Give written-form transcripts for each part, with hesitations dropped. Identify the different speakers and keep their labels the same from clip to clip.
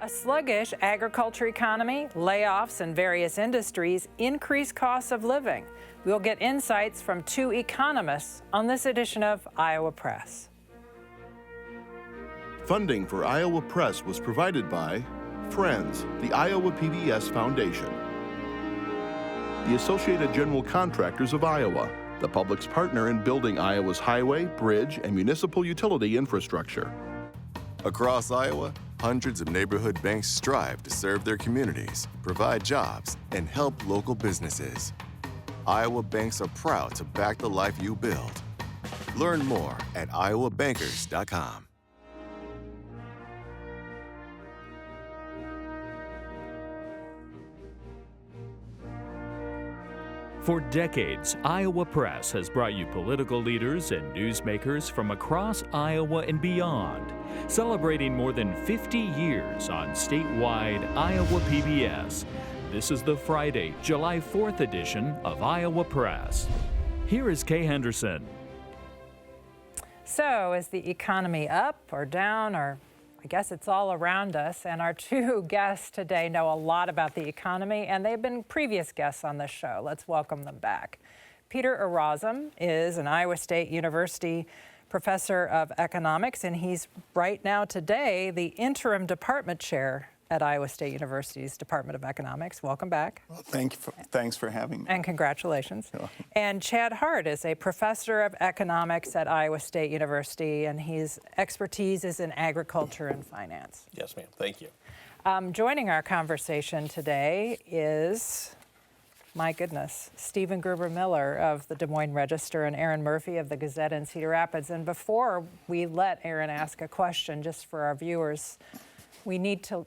Speaker 1: A sluggish agriculture economy, layoffs in various industries, increased costs of living. We'll get insights from two economists on this edition of Iowa Press.
Speaker 2: Funding for Iowa Press was provided by Friends, the Iowa PBS Foundation, the Associated General Contractors of Iowa, the public's partner in building Iowa's highway, bridge, and municipal utility infrastructure.
Speaker 3: Across Iowa, hundreds of neighborhood banks strive to serve their communities, provide jobs, and help local businesses. Iowa banks are proud to back the life you build. Learn more at iowabankers.com.
Speaker 4: For decades, Iowa Press has brought you political leaders and newsmakers from across Iowa and beyond, celebrating more than 50 years on statewide Iowa PBS. This is the Friday, July 4th edition of Iowa Press. Here is Kay Henderson.
Speaker 1: So, is the economy up or down, or I guess it's all around us, and our two guests today know a lot about the economy, and they've been previous guests on this show. Let's welcome them back. Peter Orazem is an Iowa State University professor of economics, and he's right now today the interim department chair at Iowa State University's Department of Economics. Welcome back.
Speaker 5: Well, thanks for having me.
Speaker 1: And congratulations. And Chad Hart is a professor of economics at Iowa State University, and his expertise is in agriculture and finance.
Speaker 6: Yes, ma'am. Thank you.
Speaker 1: Joining our conversation today is, my goodness, Stephen Gruber-Miller of the Des Moines Register and Erin Murphy of the Gazette and Cedar Rapids. And before we let Erin ask a question, just for our viewers, we need to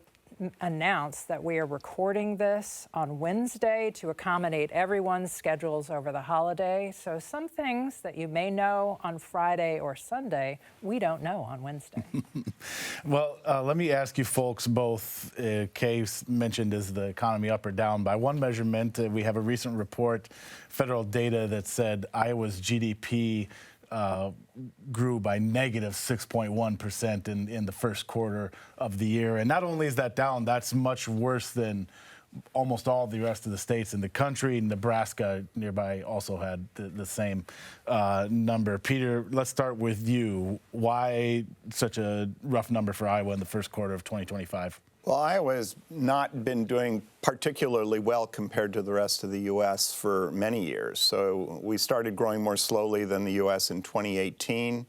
Speaker 1: announce that we are recording this on Wednesday to accommodate everyone's schedules over the holiday. So some things that you may know on Friday or Sunday, we don't know on Wednesday.
Speaker 7: Well, let me ask you folks both. Kay mentioned, is the economy up or down? By one measurement, we have a recent report, federal data, that said Iowa's GDP grew by negative 6.1% in the first quarter of the year. And not only is that down, that's much worse than almost all the rest of the states in the country. Nebraska nearby also had the same number. Peter, let's start with you. Why such a rough number for Iowa in the first quarter of 2025?
Speaker 5: Well, Iowa has not been doing particularly well compared to the rest of the U.S. for many years. So we started growing more slowly than the U.S. in 2018.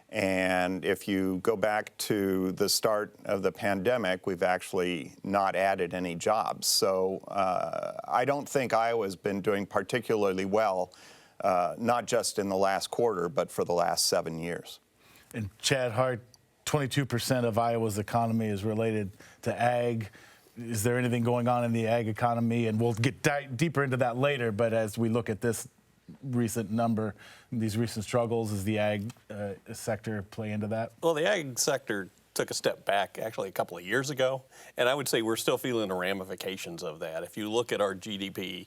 Speaker 5: And if you go back to the start of the pandemic, we've actually not added any jobs. So I don't think Iowa's been doing particularly well, not just in the last quarter, but for the last 7 years.
Speaker 7: And Chad Hart, 22% of Iowa's economy is related to ag. Is there anything going on in the ag economy? And we'll get deeper into that later, but as we look at this recent number, these recent struggles, does the ag sector play into that?
Speaker 6: Well, the ag sector took a step back actually a couple of years ago, and I would say we're still feeling the ramifications of that. If you look at our GDP,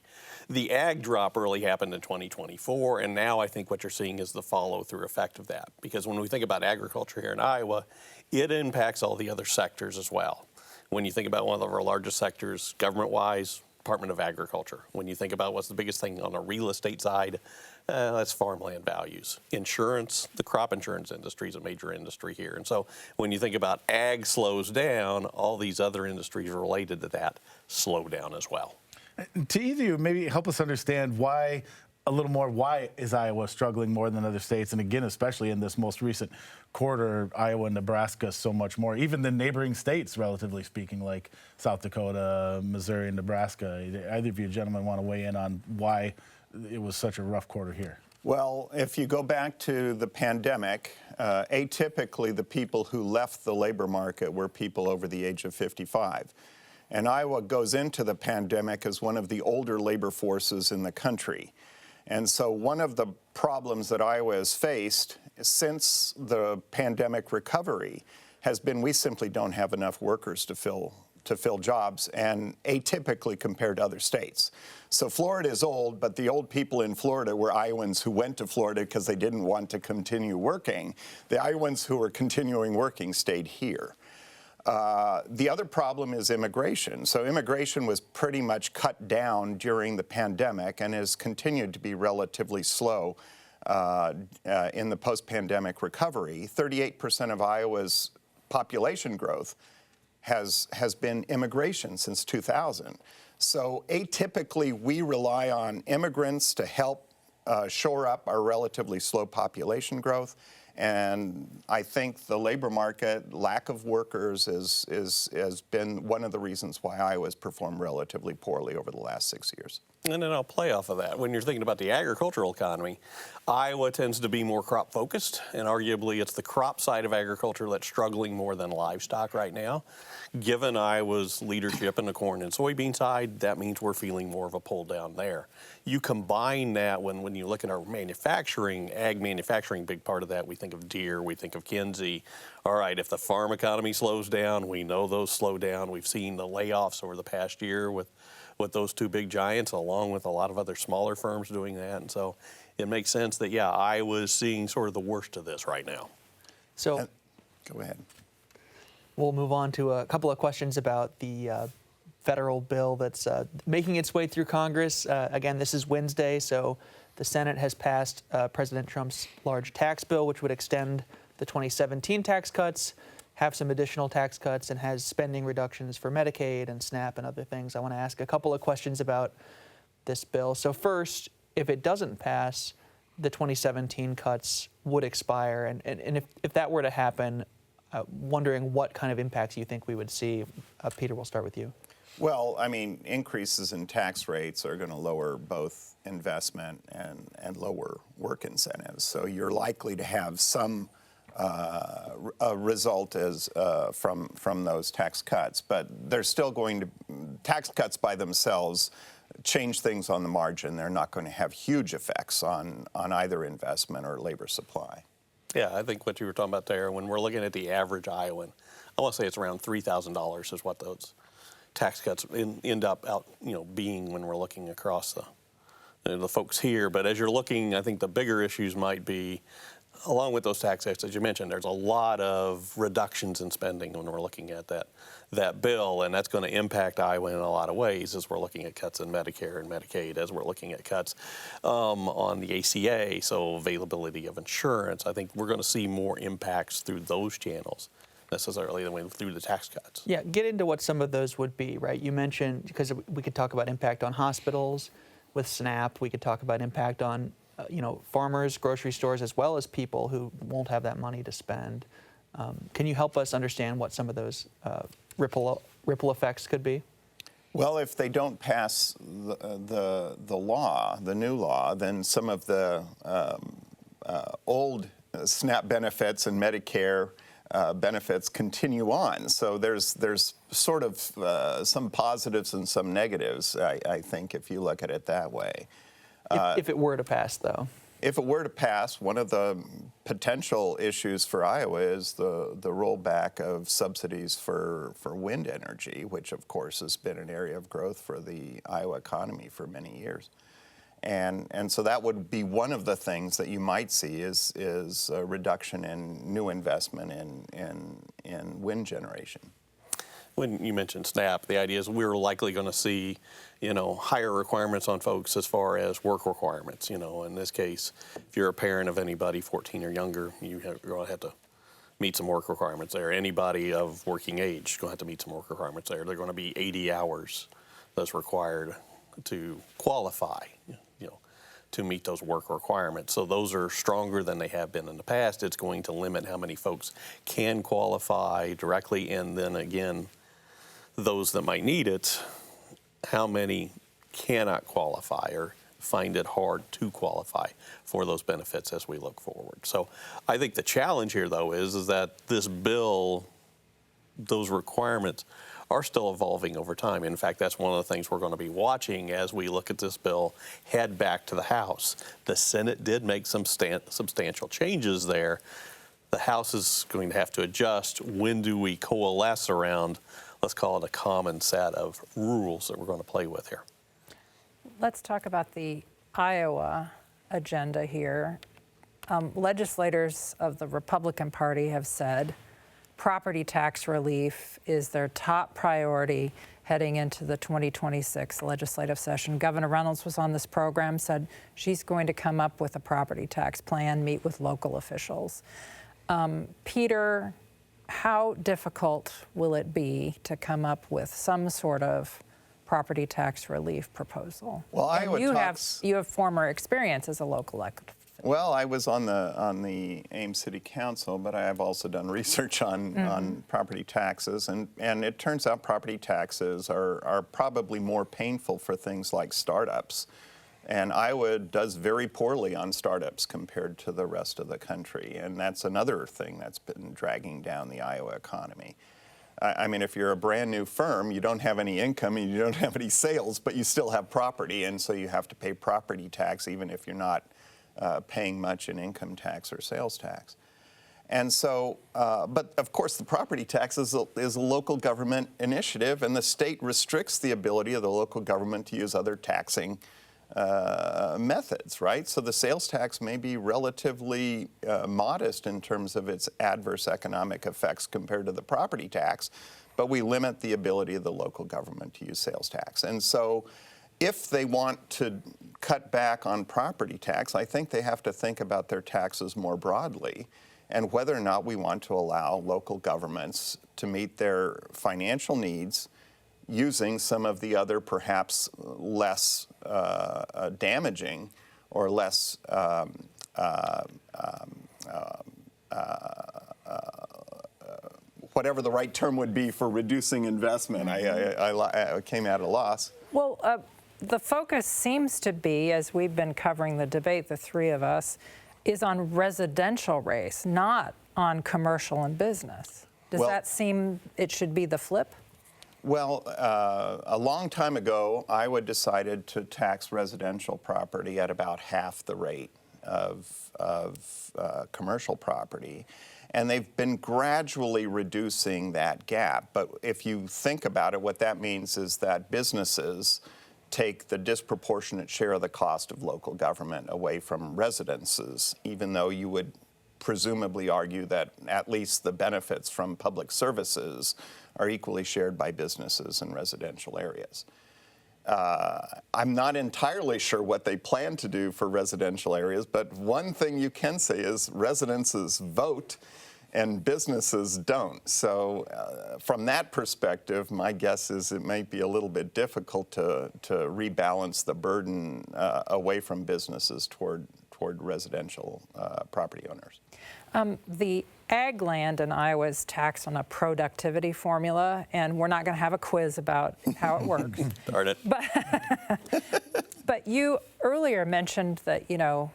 Speaker 6: the ag drop really happened in 2024, and now I think what you're seeing is the follow-through effect of that. Because when we think about agriculture here in Iowa, it impacts all the other sectors as well. When you think about one of our largest sectors, government-wise, Department of Agriculture. When you think about what's the biggest thing on the real estate side, that's farmland values. Insurance, the crop insurance industry is a major industry here. And so when you think about ag slows down, all these other industries related to that slow down as well.
Speaker 7: To either of you, maybe help us understand why is Iowa struggling more than other states? And again, especially in this most recent quarter, Iowa and Nebraska so much more, even the neighboring states, relatively speaking, like South Dakota, Missouri, and Nebraska. Either of you gentlemen want to weigh in on why it was such a rough quarter here?
Speaker 5: Well, if you go back to the pandemic, atypically the people who left the labor market were people over the age of 55. And Iowa goes into the pandemic as one of the older labor forces in the country. And so one of the problems that Iowa has faced since the pandemic recovery has been we simply don't have enough workers to fill jobs, and atypically compared to other states. So Florida is old, but the old people in Florida were Iowans who went to Florida because they didn't want to continue working. The Iowans who were continuing working stayed here. The other problem is immigration. So immigration was pretty much cut down during the pandemic and has continued to be relatively slow in the post-pandemic recovery. 38% of Iowa's population growth has been immigration since 2000. So atypically, we rely on immigrants to help shore up our relatively slow population growth. And I think the labor market, lack of workers, has been one of the reasons why Iowa's performed relatively poorly over the last 6 years.
Speaker 6: And then I'll play off of that. When you're thinking about the agricultural economy, Iowa tends to be more crop focused, and arguably it's the crop side of agriculture that's struggling more than livestock right now. Given Iowa's leadership in the corn and soybean side, that means we're feeling more of a pull down there. You combine that when you look at our manufacturing, ag manufacturing, big part of that, we think of Deere, we think of Kinsey. All right, if the farm economy slows down, we know those slow down. We've seen the layoffs over the past year with those two big giants, along with a lot of other smaller firms doing that. And so it makes sense that, yeah, Iowa's seeing sort of the worst of this right now.
Speaker 8: So
Speaker 5: go ahead.
Speaker 8: We'll move on to a couple of questions about the federal bill that's making its way through Congress. Again, this is Wednesday, so the Senate has passed President Trump's large tax bill, which would extend the 2017 tax cuts, have some additional tax cuts, and has spending reductions for Medicaid and SNAP and other things. I want to ask a couple of questions about this bill. So first, if it doesn't pass, the 2017 cuts would expire. And if that were to happen, wondering what kind of impacts you think we would see. Peter, we'll start with you.
Speaker 5: Well, I mean, increases in tax rates are going to lower both investment and lower work incentives. So you're likely to have some result as from those tax cuts, but they're still going to, tax cuts by themselves change things on the margin. They're not going to have huge effects on either investment or labor supply.
Speaker 6: Yeah, I think what you were talking about there, when we're looking at the average Iowan, I want to say it's around $3,000 is what those tax cuts end up being when we're looking across the folks here. But as you're looking, I think the bigger issues might be, along with those tax cuts, as you mentioned, there's a lot of reductions in spending when we're looking at that bill, and that's going to impact Iowa in a lot of ways as we're looking at cuts in Medicare and Medicaid, as we're looking at cuts on the ACA, so availability of insurance. I think we're going to see more impacts through those channels necessarily than through the tax cuts.
Speaker 8: Yeah, get into what some of those would be, right? You mentioned, because we could talk about impact on hospitals with SNAP, we could talk about impact on farmers, grocery stores, as well as people who won't have that money to spend. Can you help us understand what some of those ripple effects could be?
Speaker 5: Well, if they don't pass the law, the new law, then some of the old SNAP benefits and Medicare benefits continue on. So there's sort of some positives and some negatives, I think, if you look at it that way.
Speaker 8: If it were to pass, though.
Speaker 5: If it were to pass, one of the potential issues for Iowa is the rollback of subsidies for wind energy, which of course has been an area of growth for the Iowa economy for many years. And so that would be one of the things that you might see is a reduction in new investment in wind generation.
Speaker 6: When you mentioned SNAP, the idea is we're likely going to see, higher requirements on folks as far as work requirements. In this case, if you're a parent of anybody 14 or younger, you're going to have to meet some work requirements there. Anybody of working age is going to have to meet some work requirements there. They're going to be 80 hours that's required to qualify, to meet those work requirements. So those are stronger than they have been in the past. It's going to limit how many folks can qualify directly, and then again, those that might need it, how many cannot qualify or find it hard to qualify for those benefits as we look forward. So I think the challenge here, though, is that this bill, those requirements are still evolving over time. In fact, that's one of the things we're going to be watching as we look at this bill head back to the House. The Senate did make some substantial changes there. The House is going to have to adjust. When do we coalesce around, let's call it a common set of rules that we're going to play with here?
Speaker 1: Let's talk about the Iowa agenda here. Legislators of the Republican Party have said property tax relief is their top priority heading into the 2026 legislative session. Governor Reynolds was on this program, said she's going to come up with a property tax plan, meet with local officials. Peter, how difficult will it be to come up with some sort of property tax relief proposal?
Speaker 5: Well, Iowa
Speaker 1: you
Speaker 5: talks.
Speaker 1: have you have former experience as a local elected official.
Speaker 5: Well, I was on the Ames City Council, but I have also done research on property taxes, and it turns out property taxes are probably more painful for things like startups. And Iowa does very poorly on startups compared to the rest of the country, and that's another thing that's been dragging down the Iowa economy. I mean, if you're a brand new firm, you don't have any income and you don't have any sales, but you still have property, and so you have to pay property tax even if you're not paying much in income tax or sales tax. And so, but of course the property tax is a local government initiative, and the state restricts the ability of the local government to use other taxing methods, right? So the sales tax may be relatively modest in terms of its adverse economic effects compared to the property tax, but we limit the ability of the local government to use sales tax. And so if they want to cut back on property tax, I think they have to think about their taxes more broadly and whether or not we want to allow local governments to meet their financial needs using some of the other perhaps less damaging or less whatever the right term would be for reducing investment. I came at a loss.
Speaker 1: Well, the focus seems to be, as we've been covering the debate, the three of us, is on residential race, not on commercial and business. Does that seem it should be the flip?
Speaker 5: Well, a long time ago, Iowa decided to tax residential property at about half the rate of commercial property. And they've been gradually reducing that gap. But if you think about it, what that means is that businesses take the disproportionate share of the cost of local government away from residences, even though you would presumably argue that at least the benefits from public services are equally shared by businesses in residential areas. I'm not entirely sure what they plan to do for residential areas, but one thing you can say is residences vote and businesses don't. So from that perspective, my guess is it might be a little bit difficult to rebalance the burden away from businesses toward residential property owners.
Speaker 1: The ag land in Iowa is taxed on a productivity formula, and we're not going to have a quiz about how it works.
Speaker 6: Darn it.
Speaker 1: But you earlier mentioned that, you know,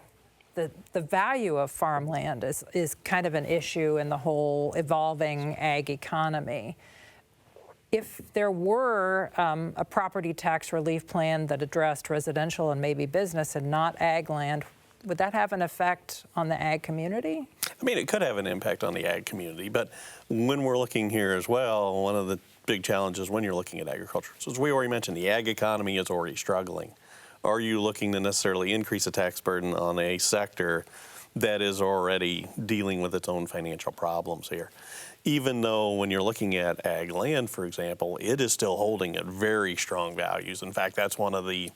Speaker 1: the value of farmland is kind of an issue in the whole evolving ag economy. If there were a property tax relief plan that addressed residential and maybe business and not ag land, would that have an effect on the ag community?
Speaker 6: I mean, it could have an impact on the ag community, but when we're looking here as well, one of the big challenges when you're looking at agriculture, so as we already mentioned, the ag economy is already struggling. Are you looking to necessarily increase the tax burden on a sector that is already dealing with its own financial problems here? Even though when you're looking at ag land, for example, it is still holding at very strong values. In fact, that's one of the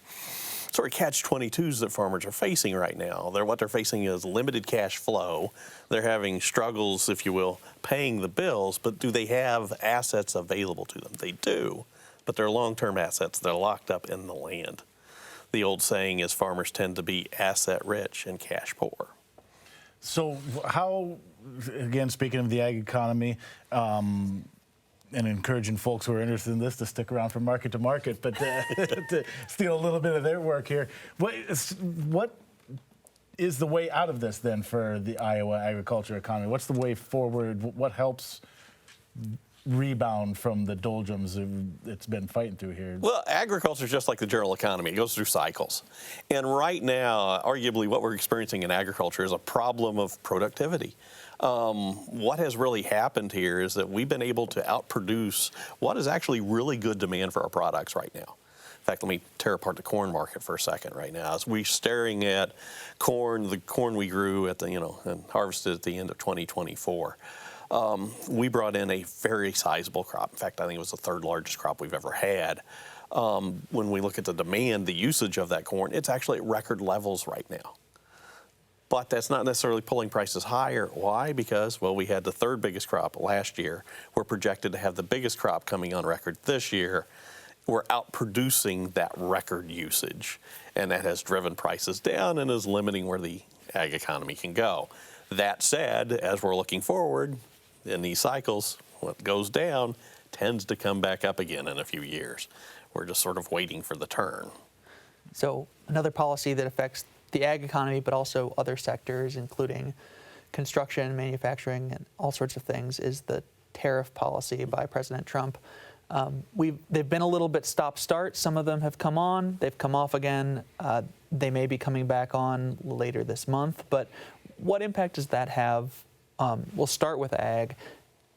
Speaker 6: sort of catch-22s that farmers are facing right now. What they're facing is limited cash flow. They're having struggles, if you will, paying the bills, but do they have assets available to them? They do, but they're long-term assets. They're locked up in the land. The old saying is farmers tend to be asset-rich and cash-poor.
Speaker 7: So how, again, speaking of the ag economy, and encouraging folks who are interested in this to stick around from market to market, but to steal a little bit of their work here. What is the way out of this then for the Iowa agriculture economy? What's the way forward? What helps rebound from the doldrums it's been fighting through here?
Speaker 6: Well, agriculture is just like the general economy. It goes through cycles. And right now, arguably what we're experiencing in agriculture is a problem of productivity. What has really happened here is that we've been able to outproduce what is actually really good demand for our products right now. In fact, let me tear apart the corn market for a second right now. As we're staring at corn, the corn we grew at and harvested at the end of 2024. We brought in a very sizable crop. In fact, I think it was the third largest crop we've ever had. When we look at the demand, the usage of that corn, it's actually at record levels right now. But that's not necessarily pulling prices higher. Why? Because, well, we had the third biggest crop last year. We're projected to have the biggest crop coming on record this year. We're outproducing that record usage, and that has driven prices down and is limiting where the ag economy can go. That said, as we're looking forward in these cycles, what goes down tends to come back up again in a few years. We're just sort of waiting for the turn.
Speaker 8: So another policy that affects the ag economy, but also other sectors, including construction, manufacturing, and all sorts of things, is the tariff policy by President Trump. They've been a little bit stop-start. Some of them have come on. They've come off again. They may be coming back on later this month. But what impact does that have? We'll start with ag,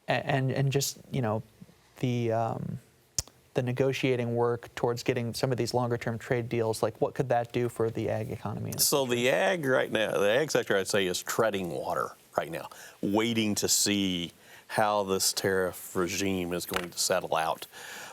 Speaker 8: and just the negotiating work towards getting some of these longer-term trade deals. Like, what could that do for the ag economy?
Speaker 6: So the ag right now, the ag sector, I'd say, is treading water right now, waiting to see how this tariff regime is going to settle out.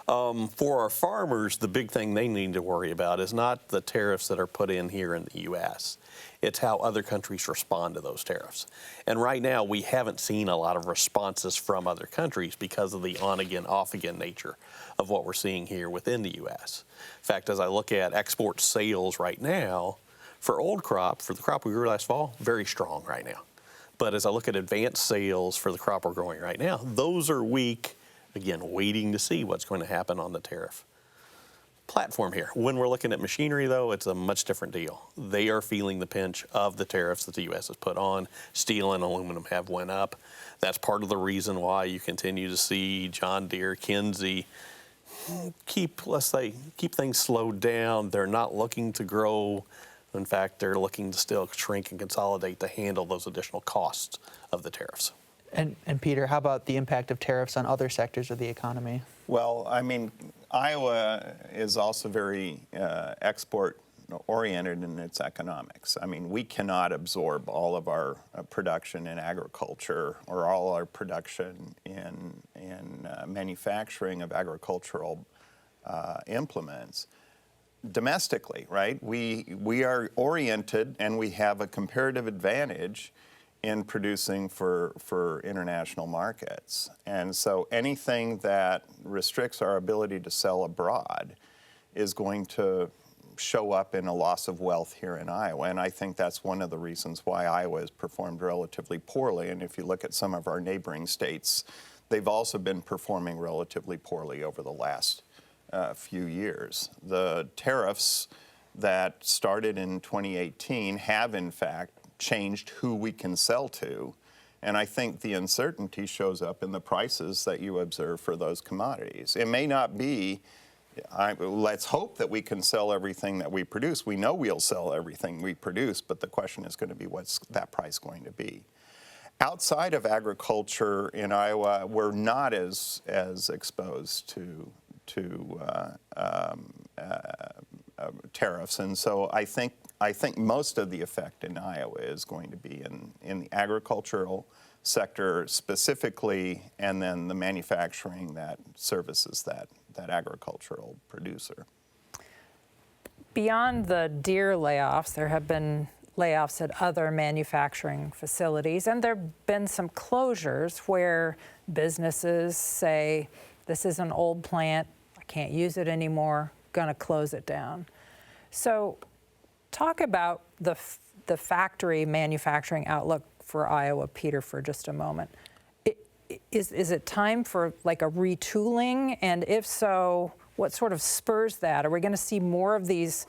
Speaker 6: For our farmers, the big thing they need to worry about is not the tariffs that are put in here in the U.S. It's how other countries respond to those tariffs. And right now, we haven't seen a lot of responses from other countries because of the on-again, off-again nature of what we're seeing here within the U.S. In fact, as I look at export sales right now, for old crop, for the crop we grew last fall, very strong right now. But as I look at advanced sales for the crop we're growing right now, those are weak, again, waiting to see what's going to happen on the tariff platform here. When we're looking at machinery, though, it's a much different deal. They are feeling the pinch of the tariffs that the U.S. has put on. Steel and aluminum have went up. That's part of the reason why you continue to see John Deere, Kinsey keep things slowed down. They're not looking to grow. In fact, they're looking to still shrink and consolidate to handle those additional costs of the tariffs.
Speaker 8: And Peter, how about the impact of tariffs on other sectors of the economy?
Speaker 5: Well, I mean, Iowa is also very export-oriented in its economics. I mean, we cannot absorb all of our production in agriculture or all our production in manufacturing of agricultural implements domestically, right? We are oriented and we have a comparative advantage in producing for international markets. And so anything that restricts our ability to sell abroad is going to show up in a loss of wealth here in Iowa. And I think that's one of the reasons why Iowa has performed relatively poorly. And if you look at some of our neighboring states, they've also been performing relatively poorly over the last few years. The tariffs that started in 2018 have, in fact, changed who we can sell to. And I think the uncertainty shows up in the prices that you observe for those commodities. It may not be, let's hope that we can sell everything that we produce. We know we'll sell everything we produce, but the question is going to be, what's that price going to be? Outside of agriculture in Iowa, we're not as exposed to tariffs, and so I think most of the effect in Iowa is going to be in the agricultural sector specifically, and then the manufacturing that services that agricultural producer.
Speaker 1: Beyond the Deere layoffs, there have been layoffs at other manufacturing facilities, and there have been some closures where businesses say, this is an old plant, I can't use it anymore, going to close it down. So talk about the factory manufacturing outlook for Iowa, Peter, for just a moment. Is it time for like a retooling? And if so, what sort of spurs that? Are we going to see more of these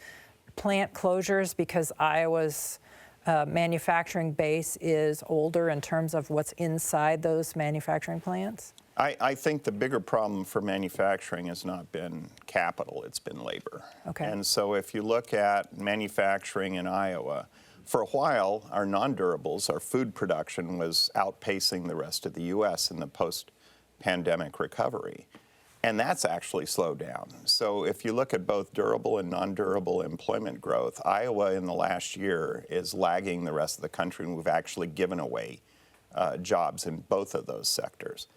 Speaker 1: plant closures because Iowa's manufacturing base is older in terms of what's inside those manufacturing plants?
Speaker 5: I think the bigger problem for manufacturing has not been capital, it's been labor.
Speaker 1: Okay.
Speaker 5: And so if you look at manufacturing in Iowa, for a while, our non-durables, our food production was outpacing the rest of the U.S. in the post-pandemic recovery. And that's actually slowed down. So if you look at both durable and non-durable employment growth, Iowa in the last year is lagging the rest of the country, and we've actually given away jobs in both of those sectors.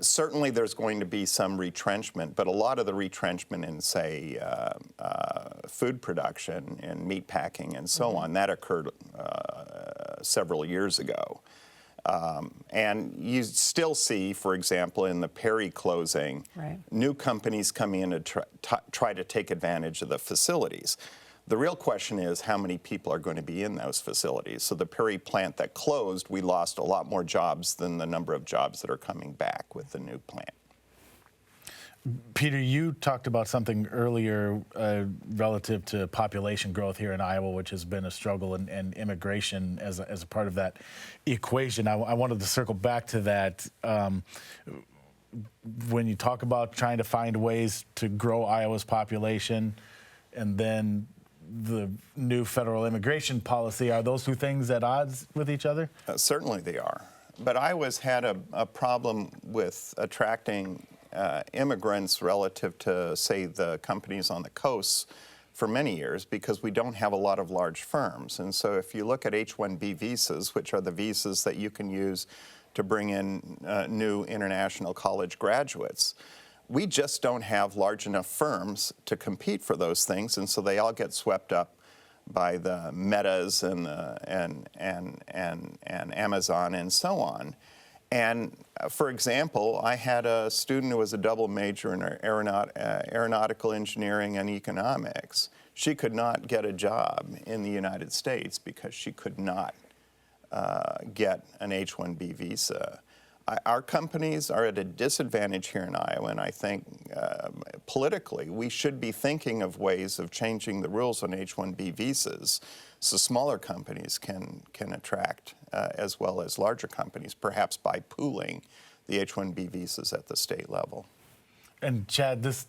Speaker 5: Certainly there's going to be some retrenchment, but a lot of the retrenchment in, say, food production and meat packing and so on, that occurred several years ago. And you still see, for example, in the Perry closing, new companies coming in to try to take advantage of the facilities. The real question is how many people are going to be in those facilities. So the Perry plant that closed, we lost a lot more jobs than the number of jobs that are coming back with the new plant.
Speaker 7: Peter, you talked about something earlier relative to population growth here in Iowa, which has been a struggle, and immigration as a part of that equation. I wanted to circle back to that. When you talk about trying to find ways to grow Iowa's population and then the new federal immigration policy, are those two things at odds with each other?
Speaker 5: Certainly they are. But Iowa's had a problem with attracting immigrants relative to, say, the companies on the coasts for many years because we don't have a lot of large firms. And so if you look at H-1B visas, which are the visas that you can use to bring in new international college graduates, we just don't have large enough firms to compete for those things, and so they all get swept up by the Metas and Amazon and so on. And for example, I had a student who was a double major in aeronautical engineering and economics. She could not get a job in the United States because she could not get an H-1B visa. Our companies are at a disadvantage here in Iowa, and I think politically we should be thinking of ways of changing the rules on H-1B visas so smaller companies can attract as well as larger companies, perhaps by pooling the H-1B visas at the state level.
Speaker 7: And Chad, this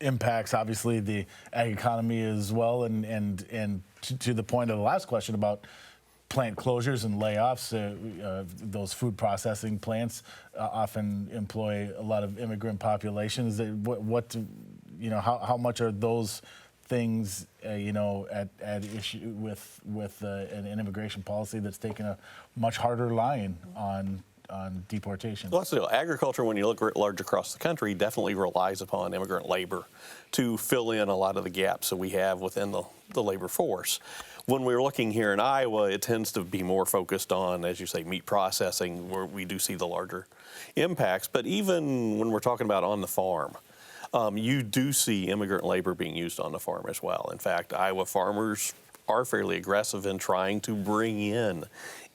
Speaker 7: impacts obviously the ag economy as well, and to the point of the last question about plant closures and layoffs, those food processing plants often employ a lot of immigrant populations. How much are those things, at issue with an immigration policy that's taken a much harder line on deportation?
Speaker 6: Well, so agriculture, when you look large across the country, definitely relies upon immigrant labor to fill in a lot of the gaps that we have within the labor force. When we're looking here in Iowa, it tends to be more focused on, as you say, meat processing, where we do see the larger impacts. But even when we're talking about on the farm, you do see immigrant labor being used on the farm as well. In fact, Iowa farmers are fairly aggressive in trying to bring in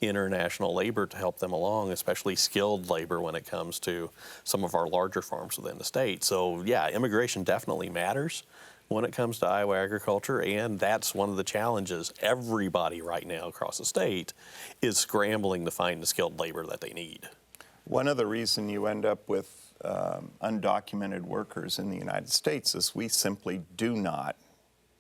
Speaker 6: international labor to help them along, especially skilled labor when it comes to some of our larger farms within the state. So yeah, immigration definitely matters when it comes to Iowa agriculture, and that's one of the challenges. Everybody right now across the state is scrambling to find the skilled labor that they need.
Speaker 5: One of the reasons you end up with undocumented workers in the United States is we simply do not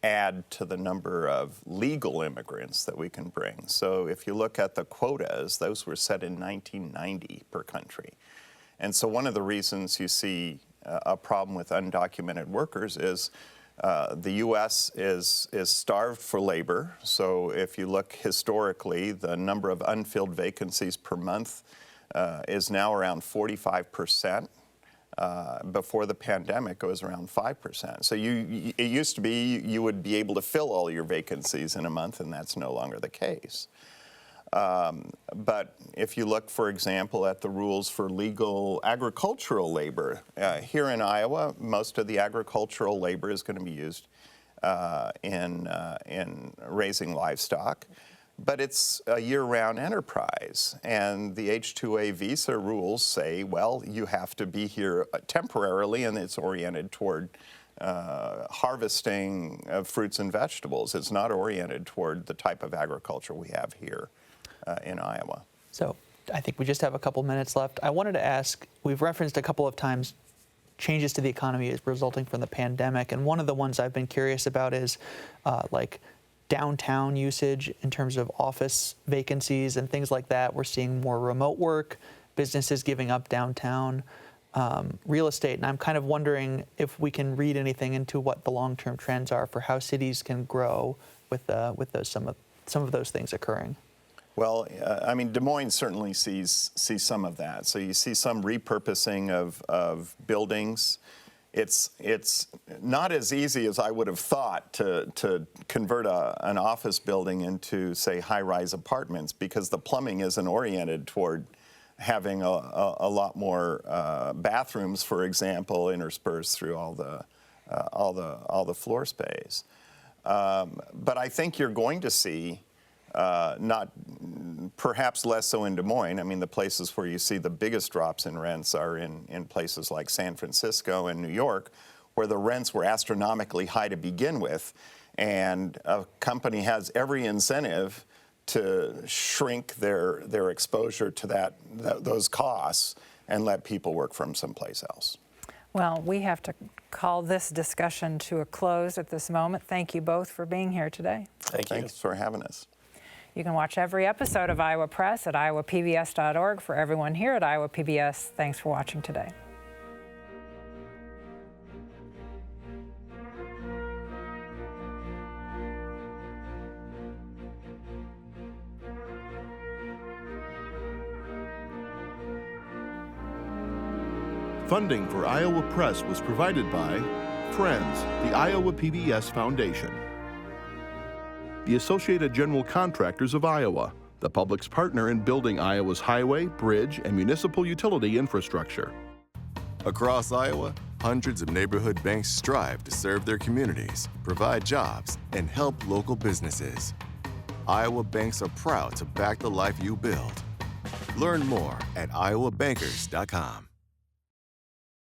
Speaker 5: add to the number of legal immigrants that we can bring. So if you look at the quotas, those were set in 1990 per country. And so one of the reasons you see a problem with undocumented workers is the U.S. is starved for labor. So if you look historically, the number of unfilled vacancies per month is now around 45%. Before the pandemic, it was around 5%. So it used to be you would be able to fill all your vacancies in a month, and that's no longer the case. But if you look, for example, at the rules for legal agricultural labor, here in Iowa, most of the agricultural labor is going to be used in raising livestock. But it's a year-round enterprise, and the H-2A visa rules say, well, you have to be here temporarily, and it's oriented toward harvesting of fruits and vegetables. It's not oriented toward the type of agriculture we have here in Iowa.
Speaker 8: So I think we just have a couple minutes left. I wanted to ask, we've referenced a couple of times changes to the economy is resulting from the pandemic, and one of the ones I've been curious about is like downtown usage in terms of office vacancies and things like that. We're seeing more remote work, businesses giving up downtown, real estate, and I'm kind of wondering if we can read anything into what the long-term trends are for how cities can grow with those some of those things occurring.
Speaker 5: Well, I mean, Des Moines certainly sees some of that. So you see some repurposing of buildings. It's not as easy as I would have thought to convert an office building into, say, high-rise apartments, because the plumbing isn't oriented toward having a lot more bathrooms, for example, interspersed through all the floor space. But I think you're going to see, perhaps less so in Des Moines. I mean, the places where you see the biggest drops in rents are in places like San Francisco and New York, where the rents were astronomically high to begin with, and a company has every incentive to shrink their exposure to those costs and let people work from someplace else.
Speaker 1: Well, we have to call this discussion to a close at this moment. Thank you both for being here today.
Speaker 6: Thank you.
Speaker 5: Thanks for having us.
Speaker 1: You can watch every episode of Iowa Press at iowapbs.org. For everyone here at Iowa PBS, thanks for watching today.
Speaker 2: Funding for Iowa Press was provided by Friends, the Iowa PBS Foundation, the Associated General Contractors of Iowa, the public's partner in building Iowa's highway, bridge, and municipal utility infrastructure.
Speaker 3: Across Iowa, hundreds of neighborhood banks strive to serve their communities, provide jobs, and help local businesses. Iowa banks are proud to back the life you build. Learn more at iowabankers.com.